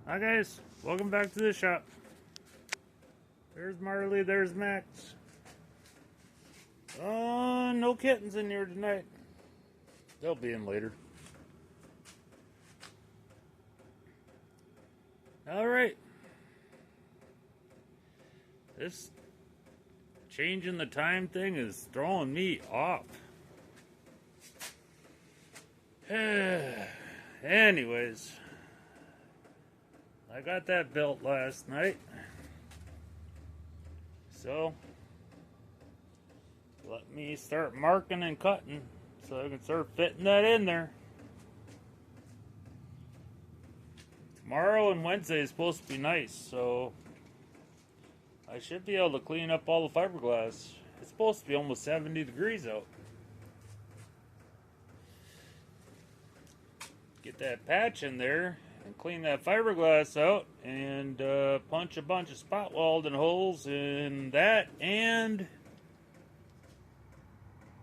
Hi guys, welcome back to the shop. There's Marley, there's Max. No kittens in here tonight. They'll be in later. Alright. This changing the time thing is throwing me off. Anyways, I got that built last night. So, let me start marking and cutting so I can start fitting that in there. Tomorrow and Wednesday is supposed to be nice, so I should be able to clean up all the fiberglass. It's supposed to be almost 70 degrees out. Get that patch in there and clean that fiberglass out and punch a bunch of spot welding holes in that and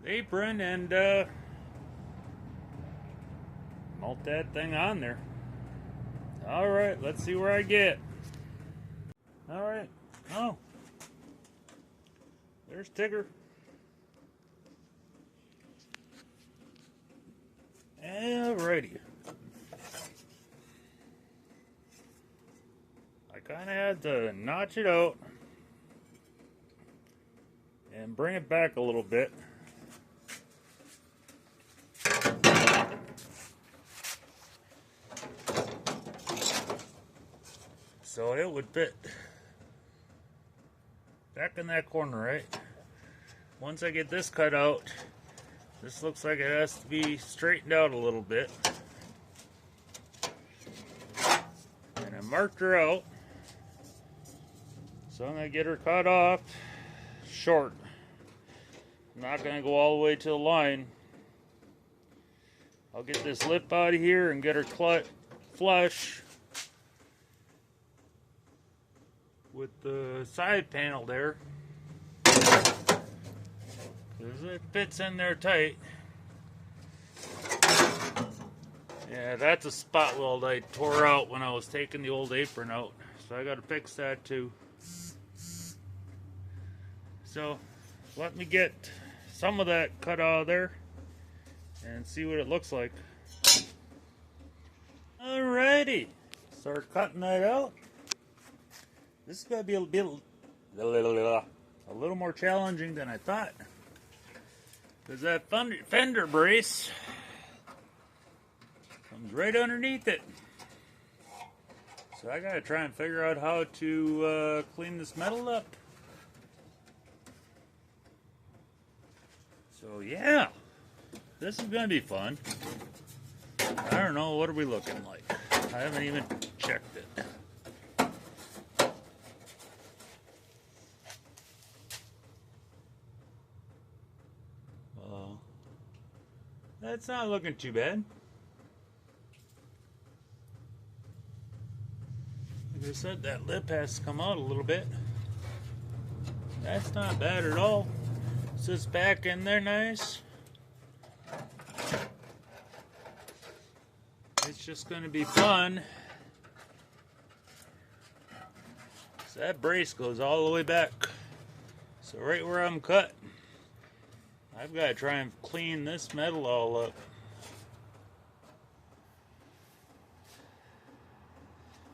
the apron and mount that thing on there. Alright, let's see where I get. Alright, oh, there's Tigger. Alrighty. I kind of had to notch it out and bring it back a little bit. So it would fit back in that corner, right? Once I get this cut out, this looks like it has to be straightened out a little bit. And I marked her out. So I'm going to get her cut off short. I'm not going to go all the way to the line. I'll get this lip out of here and get her flush with the side panel there. Because it fits in there tight. Yeah, that's a spot weld I tore out when I was taking the old apron out. So I got to fix that too. So let me get some of that cut out of there and see what it looks like. Alrighty, start cutting that out. This is going to be a little more challenging than I thought. Because that fender brace comes right underneath it. So I got to try and figure out how to clean this metal up. So yeah, this is going to be fun. I don't know, what are we looking like? I haven't even checked it. That's not looking too bad. Like I said, that lip has to come out a little bit. That's not bad at all. Sits back in there nice. It's just going to be fun. So that brace goes all the way back. So right where I'm cut, I've got to try and clean this metal all up.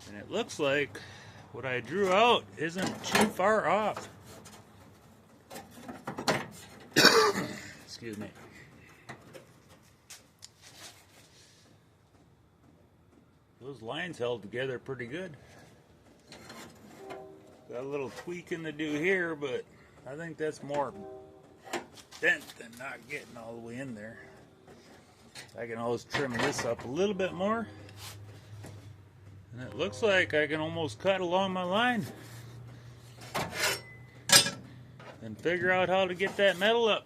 And it looks like what I drew out isn't too far off. Excuse me. Those lines held together pretty good. Got a little tweaking to do here, but I think that's more bent than not getting all the way in there. I can always trim this up a little bit more. And it looks like I can almost cut along my line. And figure out how to get that metal up.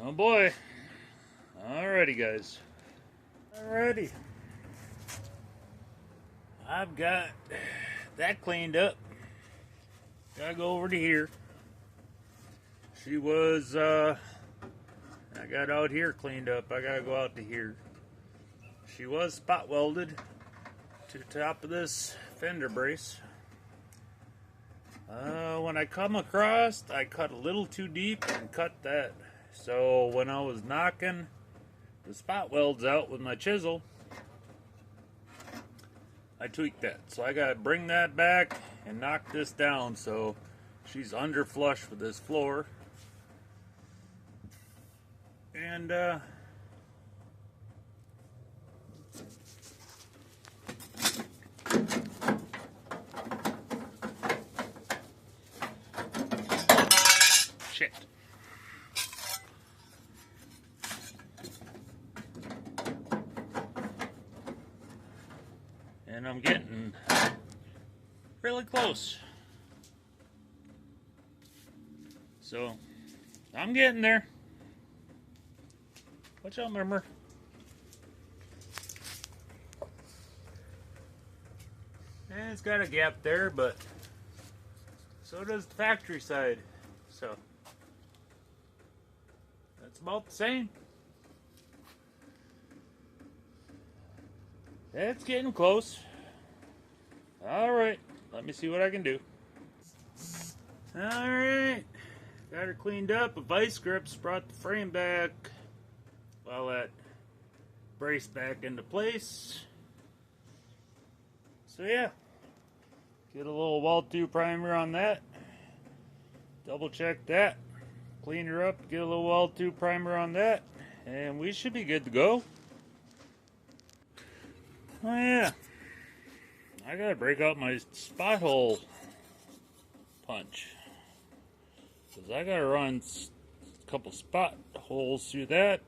Oh boy. Alrighty guys. Alrighty. I've got that cleaned up. Gotta go over to here. She was, I got out here cleaned up. I gotta go out to here. She was spot welded. to the top of this fender brace. When I come across, I cut a little too deep and cut that. So when I was knocking the spot welds out with my chisel, I tweaked that. So I gotta bring that back and knock this down so she's under flush with this floor. And shit. And I'm getting really close. So I'm getting there. Watch out, remember. And it's got a gap there, but so does the factory side. So that's about the same. It's getting close. Alright, let me see what I can do. Alright, got her cleaned up. A vice grips brought the frame back. Well, that brace back into place. So yeah, get a little Walt 2 primer on that. Double check that. Clean her up, get a little Walt 2 primer on that. And we should be good to go. Oh yeah, I gotta break out my spot hole punch. Because I gotta run a couple spot holes through that.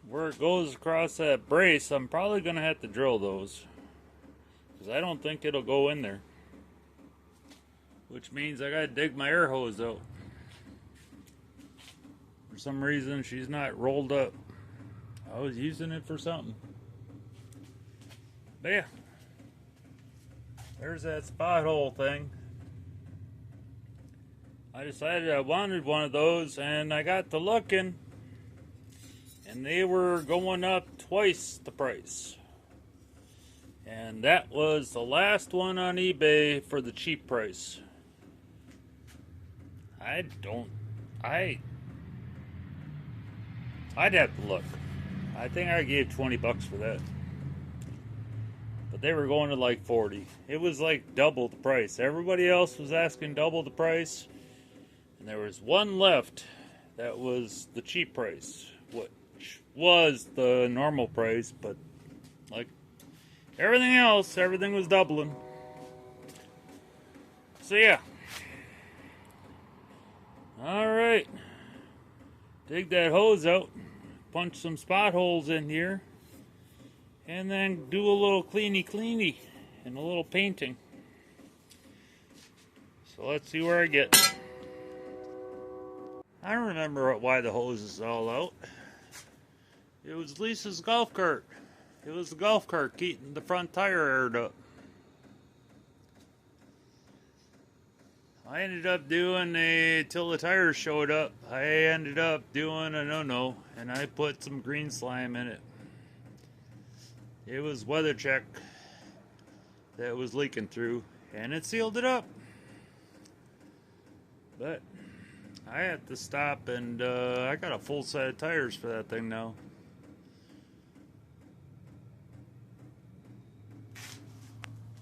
Where it goes across that brace, I'm probably gonna have to drill those. Because I don't think it'll go in there. Which means I gotta dig my air hose out. For some reason, she's not rolled up. I was using it for something. But yeah, there's that spot hole thing. I decided I wanted one of those, and I got to looking, and they were going up twice the price. And that was the last one on eBay for the cheap price. I'd have to look. I think I gave 20 bucks for that. But they were going to like 40. It was like double the price. Everybody else was asking double the price. And there was one left that was the cheap price, which was the normal price, but like everything else, everything was doubling. So yeah. Alright. Dig that hose out. Punch some spot holes in here. And then do a little cleany and a little painting. So let's see where I get. I don't remember why the hose is all out. It was Lisa's golf cart. It was the golf cart keeping the front tire aired up. I ended up doing till the tires showed up, I ended up doing a no-no, and I put some green slime in it. It was weather check that was leaking through, and it sealed it up. But I had to stop, and I got a full set of tires for that thing now.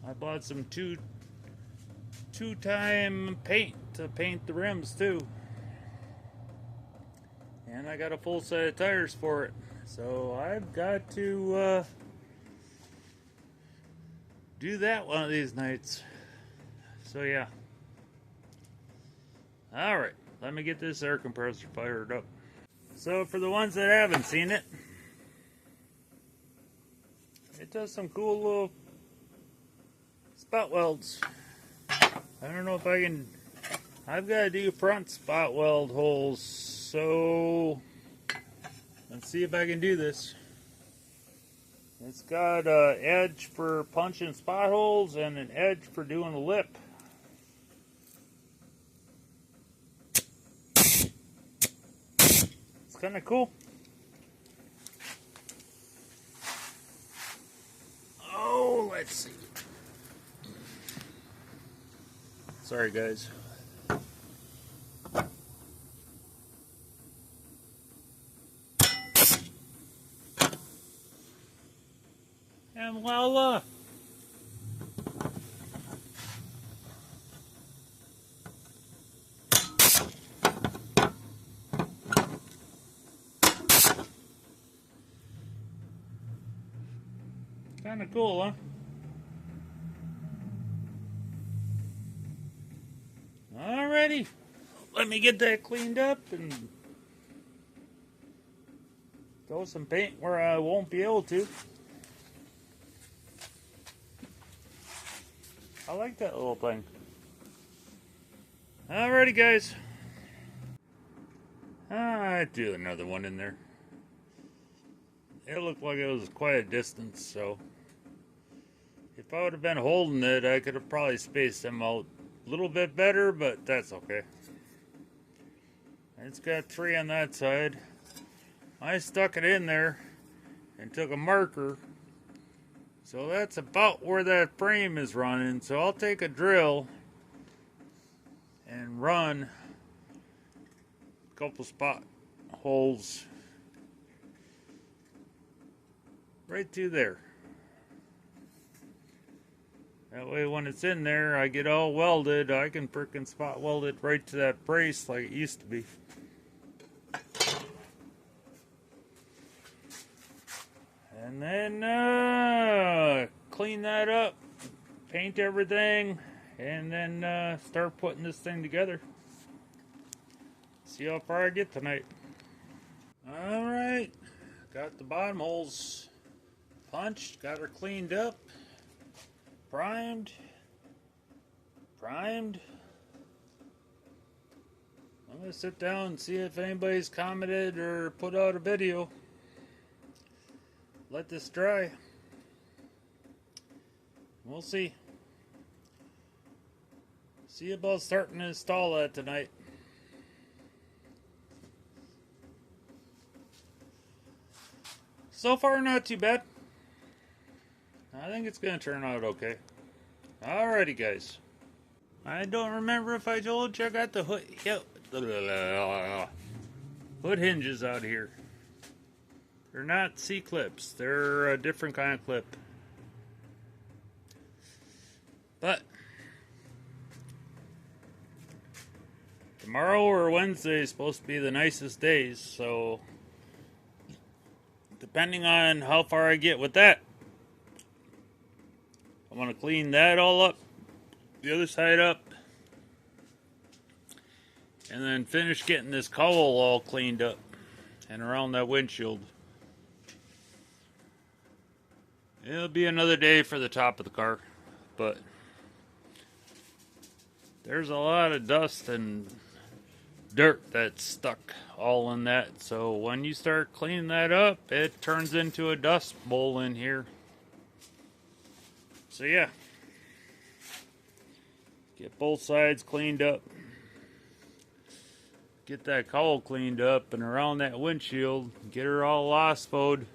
I bought some two-time paint to paint the rims too. And I got a full set of tires for it. So I've got to do that one of these nights. So yeah. Alright, let me get this air compressor fired up. So for the ones that haven't seen it, it does some cool little spot welds. I don't know if I can. I've got to do front spot weld holes, so let's see if I can do this. It's got an edge for punching spot holes and an edge for doing a lip. It's kind of cool. Let's see. Sorry, guys. And voila! Kind of cool, huh? Alrighty. Let me get that cleaned up and throw some paint where I won't be able to. I like that little thing. Alrighty, guys. I'd do another one in there. It looked like it was quite a distance, so if I would have been holding it, I could have probably spaced them out a little bit better, but that's okay. It's got 3 on that side. I stuck it in there and took a marker. So that's about where that frame is running. So I'll take a drill and run a couple spot holes right through there. That way when it's in there, I get all welded, I can frickin' spot weld it right to that brace like it used to be. And then clean that up, paint everything, and then start putting this thing together. See how far I get tonight. Alright, got the bottom holes punched, got her cleaned up, primed. I'm going to sit down and see if anybody's commented or put out a video. Let this dry. We'll see. See about starting to install that tonight. So far, not too bad. I think it's going to turn out okay. Alrighty, guys. I don't remember if I told you I got the hood hinges out here. They're not C-clips. They're a different kind of clip. But tomorrow or Wednesday is supposed to be the nicest days, so depending on how far I get with that, I want to clean that all up, the other side up, and then finish getting this cowl all cleaned up and around that windshield. It'll be another day for the top of the car, but there's a lot of dust and dirt that's stuck all in that. So when you start cleaning that up, it turns into a dust bowl in here. So yeah, get both sides cleaned up. Get that cowl cleaned up and around that windshield. Get her all LOSFO'd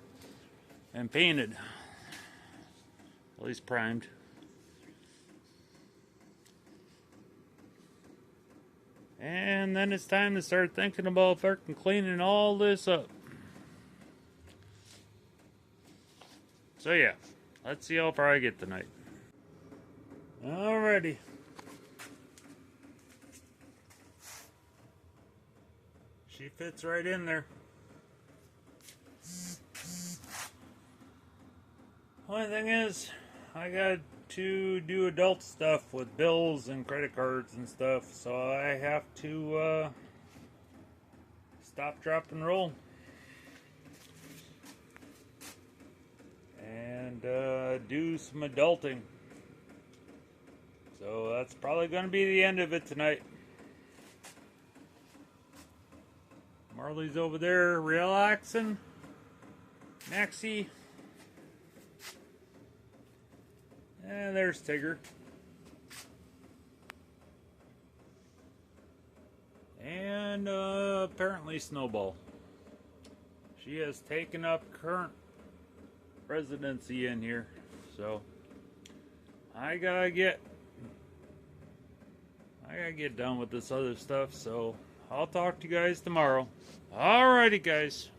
and painted. At least primed. And then it's time to start thinking about fucking cleaning all this up. So yeah, let's see how far I get tonight. Alrighty. She fits right in there. Only thing is, I got to do adult stuff with bills and credit cards and stuff, so I have to stop, drop, and roll. And do some adulting. So that's probably going to be the end of it tonight. Marley's over there relaxing. Maxie. And there's Tigger. And apparently Snowball. She has taken up current residency in here. So I gotta get done with this other stuff, so I'll talk to you guys tomorrow. Alrighty, guys.